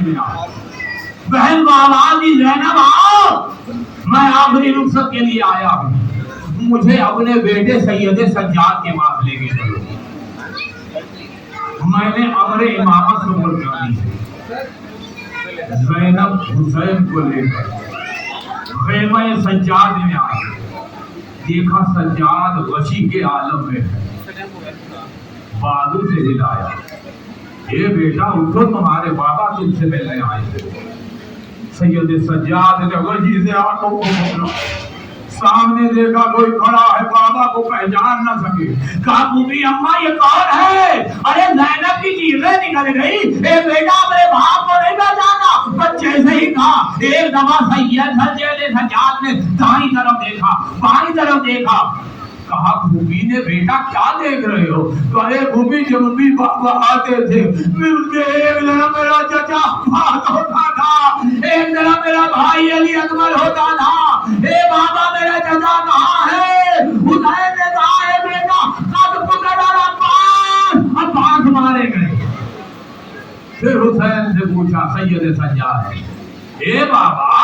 میں آیا. بہن کو آواز دی زینب آؤ, میں آخری رخصت کے لیے آیا ہوں, مجھے اپنے بیٹے سید سجاد کے پاس لے کے چلو. میں نے امر امامت قبول کر لی. زینب حسین کو لے کر خیمہ سجاد میں آئی, دیکھا سجاد غشی کے عالم میں ہے, بازو سے ہلایا, اے بیٹا اٹھو, تمہارے بابا تم سے ملنے آئے تھے. سید سجاد نے غشی سے آنکھوں کو کھولا, سامنے دیکھا کوئی کھڑا ہے, بابا کو پہچان نہ سکے. کہا بوبی اماں یہ کون ہے؟ ارے زینب کی چیزیں نکل گئی. اے بیٹا اپنے باپ کو نہیں پہچانا؟ بچے سے ہی کہا. ایک دفعہ سید سجاد نے دائیں طرف دیکھا, بائیں طرف دیکھا. کہا بھوبی نے بیٹا کیا دیکھ رہے ہو؟ کہے بھوبی جب بھی بابا آتے تھے مل کے ایک طرح میرا چچا بات ہوتا تھا, ایک طرح میرا بھائی علی اکبر ہوتا تھا. اے بابا میرا چچا کہاں ہے؟ حسین نے کہا ہے بیٹا قد پکڑا عباس مارے گئے. پھر حسین سے پوچھا سید سجاد ہے, اے بابا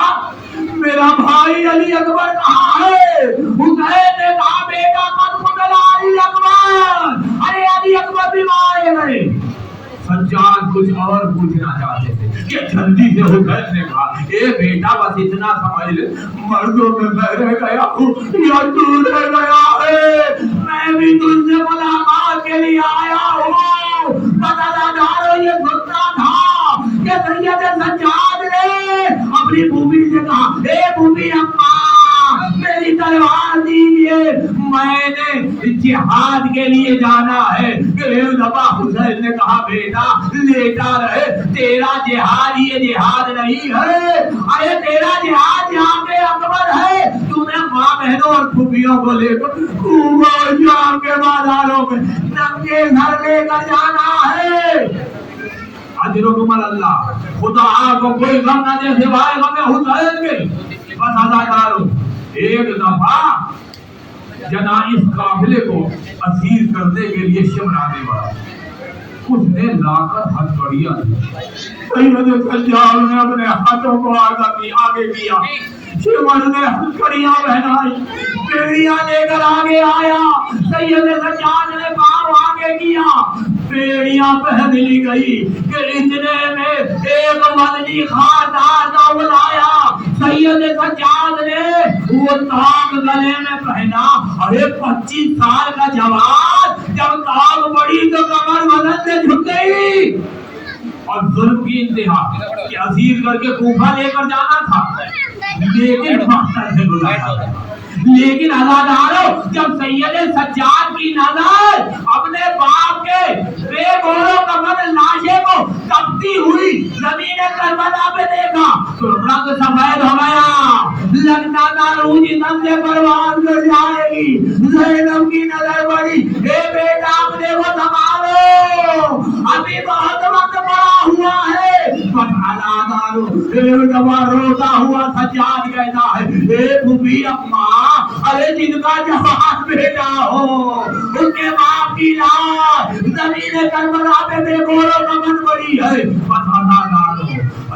میرا بھائی علی اکبر کہاں ہے؟ حسین نے کہا بیٹا قد پکڑا علی اکبر, ارے علی اکبر بھی مارے گئے. سجاد کچھ اور پوچھنا چاہتے تھے کہ جلدی سے حسین نے کہا اے بیٹا بس اتنا سمجھ لے, مردوں میں میں رہ گیا ہوں یا تو رہ گیا ہے, میں بھی تجھ سے ملاقات کے لیے آیا ہوں. بتا دارو یہ سنتا تھا کہ سید سجاد نے اپنی بوبی سے کہا اے بوبی اماں میری تلوار دیجیے, میں نے جہاد کے لیے جانا ہے. ایک دفعہ حسین نے کہا بیٹا لیٹا رہے, تیرا جہاد یہ جہاد نہیں ہے, ارے تیرا جہاد یہاں کے اکبر ہے. تمہیں ماں بہنوں اور پھوپھیوں کو لے کر یہاں کے بازاروں میں ننگے سر لے کر جانا ہے. اجرکم اللہ, خدا کو کوئی غم نہ دے سوائے غم حسین کے. بس ادا کرو. ایک دفعہ جنا اس قافلے کو اسیر کرنے کے لیے شمرانے والا, اس نے لا کر ہتھکڑیاں دی. سید سجاد نے اپنے ہاتھوں کو آگے کیا, شمر نے ہتھکڑیاں پہنائی, بیڑیاں لے کر آگے آیا. سید سجاد نے پاؤں آگے کیا, بیڑیاں پہن لی گئی کہ اتنے میں ایک مدنی خاندان کا بلایا. سید سجاد نے وہ تاج گلے میں پہنا. ارے 25 سال کا جوان جب تاج بڑی تو کمر بدن سے جھک گئی. اور ظلم کی انتہا کہ اسیر کر کے کوفہ لے کر جانا تھا, لیکن مقصد سے گزارا. لیکن ازادارو جب سید سجاد کی نظر اپنے باپ کے بے گورو کمر لاشے کو تپتی ہوئی زمین کربلا پہ دیکھا تو رنگ سفید ہو گیا. لگتا تھا روح جسم سے پرواز کر جائے گی. زینب کی نظر پڑی, اے بیٹا اپنے کو سنبھالو, ابھی بہت وقت پڑا ہوا ہے. ازادارو ایک دفعہ روتا ہوا سجاد کہتا ہے اے بھوبی اماں, ارے جن کا جوان بیٹا ہو اس کے باپ کی لاش زمین کربلا پہ بے گورو کمر پڑی ہے.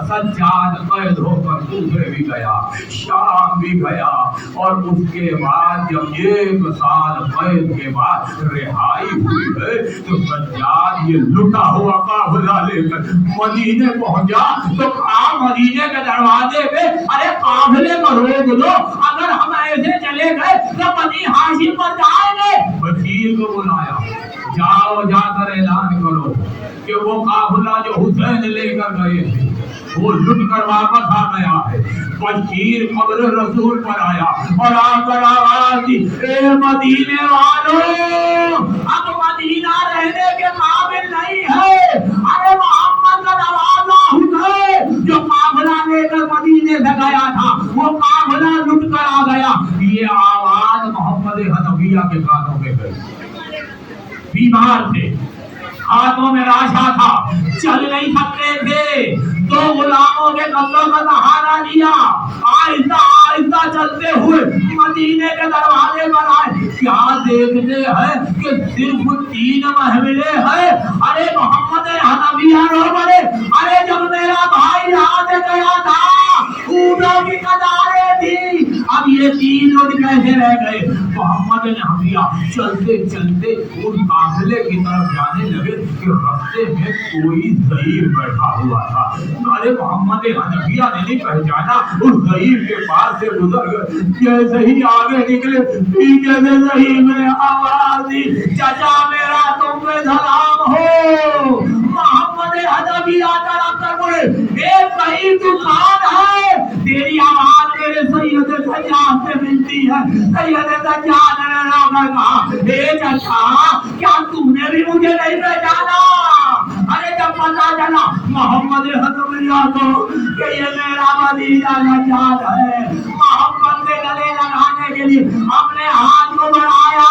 سجاد قید ہو کر دوسرے بھی گیا, شام بھی گیا, اور اس کے بعد جب 1 سال قید کے بعد رہائی ہوئی ہے تو سجاد یہ لٹا ہوا قافلہ لے کر مدینے پہنچا. تو مدینے کے دروازے پہ ارے قافلے کو روک دو, اگر ہم ایسے چلے گئے تو بنی ہاشم پر جائیں گے. بشیر کو بلایا, جاؤ جا کر اعلان کرو کہ وہ قافلہ جو حسین لے کر گئے تھے وہ لٹ کر واپس آ گیا ہے. بشیر قبر رسول پر آیا اور آ کر آواز دی اے مدینے والوں, اب مدینہ رہنے کے قابل نہیں ہے. ارے محمد کا نوازا حسین جو قافلہ لے کر مدینے سے گیا تھا وہ قافلہ لٹ کر آ گیا. یہ آواز محمد حنفیہ کے کانوں میں گئی. بیمار تھے, ہاتھوں میں راشا تھا, چل نہیں سکتے تھے. 2 غلاموں کے قبضوں کا سہارا لیا, آہستہ آہستہ چلتے ہوئے مدینے کے دروازے پر آئے. کیا دیکھتے ہیں کہ صرف 3 محملے ہیں. ارے محمد حنفیہ رو پڑے, ارے جب میرا بھائی रह गए। मोहम्मद हनफिया चलते चलते उस काफिले की तरफ जाने लगे कि रास्ते में कोई ज़ईफ बैठा हुआ था। अरे मोहम्मद हनफिया ने नहीं पहचाना, उस ज़ईफ के पास से गुजर गए। जैसे ही आगे निकले पीछे से ज़ईफ ने आवाज दी, चाचा मेरा तुम पे सलाम हो। मोहम्मद हनफिया तरफ कर बोले, ए भाई तू कौन है? तेरी आवाज मेरे सैयद सज्जाद से मिलती है। सैयद सज्जाद ने रोकर कहा, ए चाचा क्या तूने भी मुझे नहीं पहचाना? अरे जब पता चला मोहम्मद हनफिया को कि ये मेरा भतीजा सज्जाद है, मोहम्मद से गले लगाने के लिए हमने हाथ को बढ़ाया।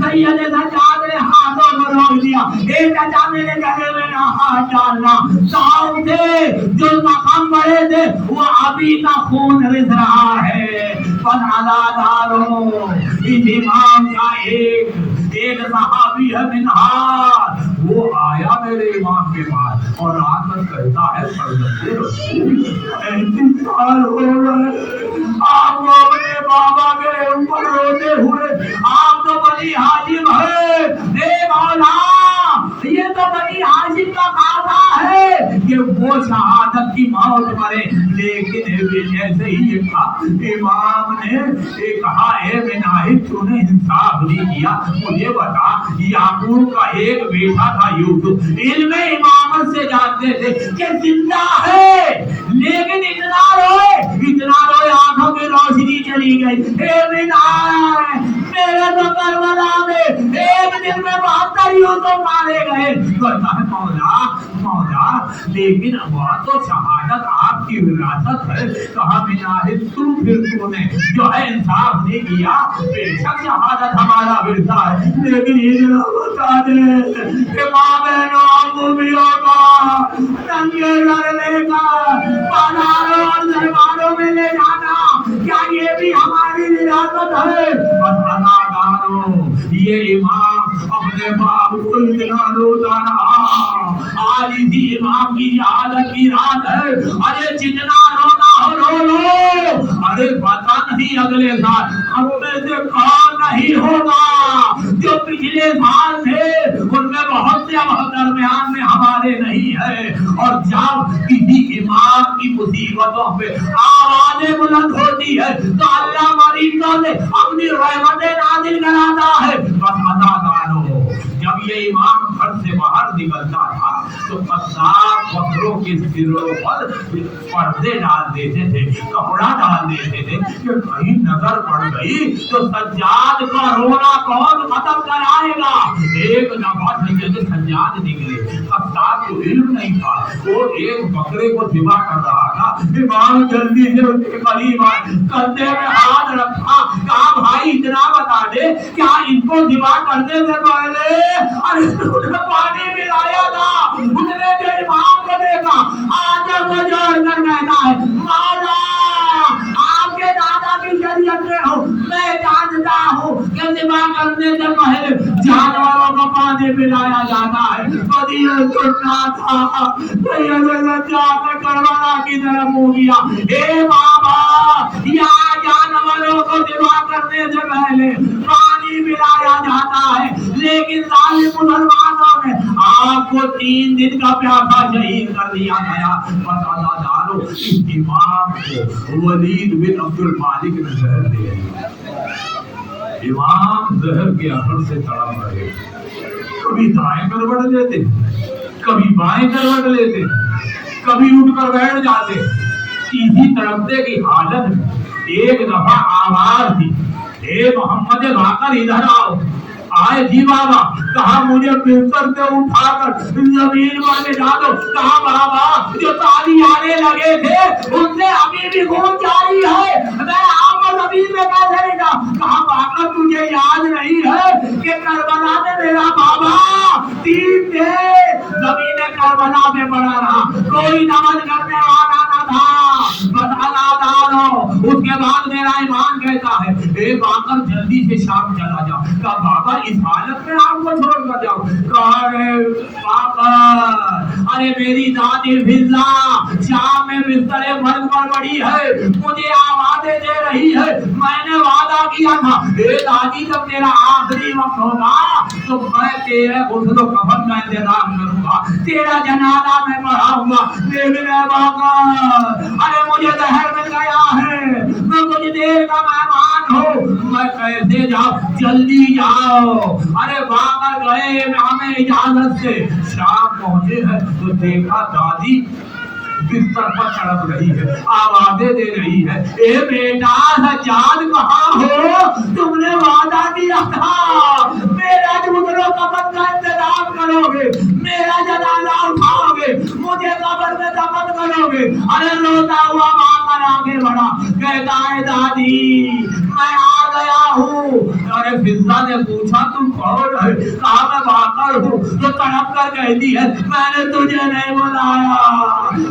सैयद सज्जाद ने हाथों को रोक दिया। ए चाचा मेरे गले में ना हाथ डालना, साउं से जो जख्म बड़े थे वो अभी का खून रिस रहा है। पर अज़ादारों इस इमाम का एक सहाबी है मिनहार, वो आया मेरे इमाम के पास और आकर कहता है फर्जंदे रसूल 35 साल हो गए आप अपने बाबा के ऊपर रोते हुए, आप तो बनी हाजिम है। ए मौला ये तो बनी हाजिम का खासा है कि वो शहादत की मौत मरे, लेकिन जैसे ही ये कहा इमाम ने कहा, ए मिनाहिद तूने इंसाफ नहीं किया, मुझे बता याकूब का एक बेटा था यूसुफ, इल्म इमामत से जानते थे कि जिंदा है, लेकिन इतना रोए आंखों की रोशनी चली गई। मेरे तो करबला में एक दिन में 72 यूसुफ मारे गए। कहता है मौला लेकिन वह तो शहादत आपकी विरासत है। कहा मिनाहिद तूने जो है इंसाफ नहीं किया, बेशक शहादत हमारा विरसा है, लेकिन ये बता दे माँ बहनों अबूबियों को नंगे लड़ने का बाजारों और दरबारों में ले जाना, क्या ये भी हमारी विरासत है? ये इमाम अपने बाप को इतना रोता रहा। आज इसी इमाम की शहादत की रात है। अरे जितना रोना हो रो लो, अरे पता नहीं अगले साल हम में से कौन नहीं होगा। जो पिछले साल थे उनमें बहुत से अब दरमियान में हमारे नहीं है। और जब किसी इमाम की मुसीबतों पे आवाजें बुलंद होती है तो अल्लाह मरीजों से अपनी रहमतें नाज़िल कराता है। बस अदादारो जब ये इमाम घर से बाहर निकलता था तो कसाब बकरों के सिरों पर पर्दे डाल देते थे, कपड़ा डाल देते थे कि कहीं नजर पड़ गई तो सज्जाद का रोना कौन खत्म कराएगा। एक दफा सज्जाद निकले, कसाब को इल्म नहीं था, वो एक बकरे को ज़िबा कर रहा था। इमाम जल्दी से उसके करीब आए, कंधे में हाथ रखा, कहा भाई इतना बता दे क्या इनको ज़िबा करने से पहले अरे उसने पानी मिलाया था? उसने जो इमाम को देखा आजा को जोड़ कर कहता है, मौला आपके दादा की शरीयत में हो, मैं जानता हूँ कि ज़िबा करने से पहले जानवरों को पानी पिलाया जाता है। तो ये सुनना था तो ये जाकर करबला की तरफ हो गया। ए बाबा यहाँ जानवरों को ज़िबा करने से पहले पानी पिलाया जाता है, लेकिन जालिम मुसलमानों ने आपको 3 दिन का प्यासा शहीद कर दिया गया। बतादारो इस इमाम को वलीद बिन अब्दुल मालिक ने जहर दे दिया। इमाम जहर के असर से तड़प रहे, कभी दाएं करवट लेते, कभी बाएं करवट लेते, कभी उठकर बैठ जाते। इसी तड़पते की हालत में एक दफा आवाज दी, ए मोहम्मद भाकर इधर आओ। आए जी बाबा, कहा मुझे बिस्तर से उठाकर जमीन पर ले जा दो। कहा बाबा जो ताली आने लगे थे उनसे अभी भी खून जारी है, मैं आपको जमीन में कैसे लेगा? कहा बाबा तुझे याद नहीं है कि करबला में मेरा बाबा 3 दिन जमीन करबला में पड़ा रहा, कोई नमज करने वाला न था। उसके बाद मेरा ईमान कहता है ए बाकर जल्दी से शाम चला जाओ। कहा बाबा इस हालत में आपको छोड़ कर जाओ? अरे मेरी दादी फिजा शाम में बिस्तरे भर पड़ी है, मुझे आवाजें दे रही है, मैंने वादा किया था, हे दादी जब मेरा आखिरी वक्त होगा तो मैं तेरे गुस्ल कफन का इंतजाम करूंगा, तेरा जनाजा मैं पढ़ाऊंगा। लेकिन अरे मुझे जहर मिल गया है, मैं कुछ देर का मेहमान हूँ, मैं कैसे जाऊँ? जल्दी जाओ। अरे बाकर गए हमें इजाजत से, शाम पहुंचे हैं तो देखा दादी बिस्तर पर तड़प रही है, आवाजें दे रही है, ए बेटा सज्जाद कहाँ हो? तुमने वादा किया था मेरा दूसरों कफन का इंतजाम करोगे, मेरा जनाजा उठाओगे, मुझे कब्र में दफन करोगे। अरे रोता हुआ मांगर आगे बढ़ा, कहता है दादी मैं आ गया हूँ। अरे फिजा ने पूछा तुम कौन है? कहा मैं बाकर हूँ। तो तड़प कर कहती है मैंने तुझे नहीं बुलाया,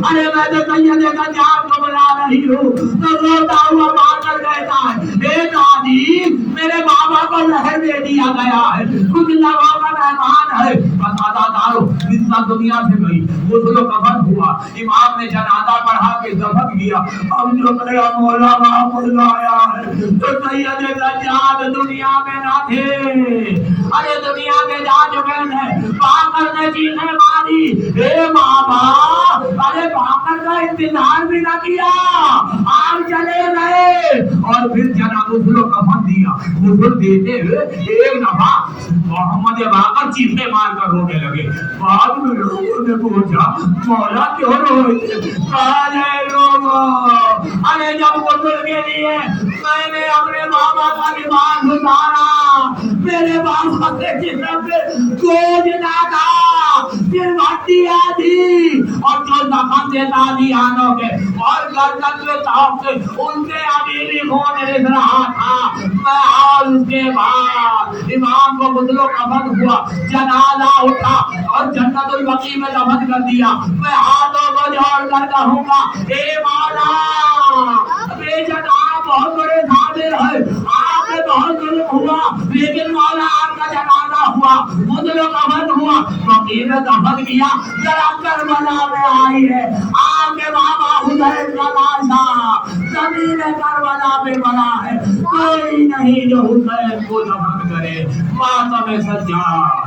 अरे मैं तो सैयद का जान को बुला रही हूँ। तो रोता हुआ बाकर कहता है हे दादी मेरे बाबा को जहर दे दिया गया है, कुछ लोगों का मेहमान है, बस अदादारो फिजा दुनिया से गई, गुस्ल कफन हुआ, इमाम ने जनाजा पढ़ा के दफन किया। अब जो मेरा मौला महमूद आया है तो सैयद सज्जाद दुनिया में ना थे। अरे दुनिया के जा चुके थे। बाकर ने चीखें मारी, हे बाबा, अरे बाकर का इंतजार भी ना किया, आप चले गए। और फिर जना गुस्ल कफन दिया, गुस्ल देते हुए एक दफा मोहम्मद बाकर चीखे मार कर रोने लगे। बाद में लोगों ने पूछा मौला क्यों रोए? अरे जब गुस्ल के लिए मैंने अपने बाबा का लिबास उतारा, मेरे बाबा के जिस्म पे कोई ना था, फिर भट्टियां थी और जो दफन देता दियानों के और गर्दन के ताव के उनके अभी भी खून रिस रहा था। मैं और उसके बाद इमाम को गुस्ल कफन हुआ, जनाजा उठा और जन्नतुल बकी में दफन कर दिया। मैं हाथों को जोड़ कर कहूंगा हे मौला, बेशक आप बहुत बड़े साबिर है, आपने बहुत जुल्म हुआ, लेकिन मौला आपका जनाजा हुआ, गुस्ल कफन हुआ, बकी में दफन किया, जरा करबला में आई है आपके बाबा हुसैन का लाशा जमीन करबला में बना है, कोई नहीं जो हुसैन को दफन करे। मातम सज्जाद